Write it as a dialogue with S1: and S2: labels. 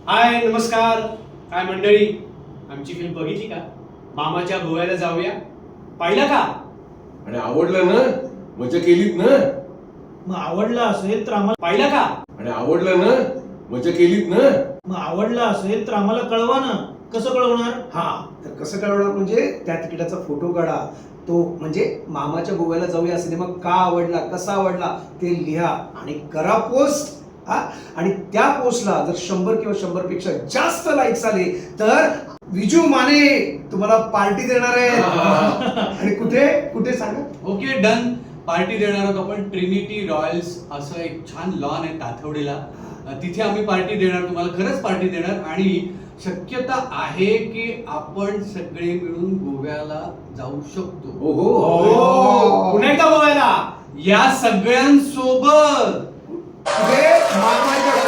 S1: हाय नमस्कार. काय मंडळी, आमची फिल्म बघितली का? मामाच्या गोव्याला जाऊया. पाहिलं का?
S2: आणि आवडलं ना? मजा केलीत ना?
S3: मग आवडलं असेल तर आम्हाला
S1: पाहिलं का?
S2: आणि आवडलं ना? मजा केलीत ना?
S3: मग आवडलं असेल तर आम्हाला कळवा ना. कसं कळवणार?
S4: हा तर कसं कळवणार म्हणजे त्या तिकिटाचा फोटो काढा. तो म्हणजे मामाच्या गोव्याला जाऊया सिनेमा का आवडला, कसा आवडला ते लिहा आणि करा पोस्ट. हा आणि त्या पोस्टला जर 100 किंवा 100 पेक्षा जास्त लाईक्स आले तर विजू माने तुम्हाला पार्टी देणार आहे. आणि कुठे कुठे सांगा.
S5: Okay done. पार्टी देणार आहोत आपण ट्रिनिटी रॉयल्स असं एक छान लॉन आहे ताथवडीला. तिथे आम्ही पार्टी देणार, तुम्हाला खरंच पार्टी देणार. आणि शक्यता आहे की आपण सगळे मिळून गोव्याला जाऊ शकतो.
S2: ओहो.
S1: पुन्हा एकदा गोव्याला.
S5: या सगळ्यांसोबत
S4: कुठे मामाच्या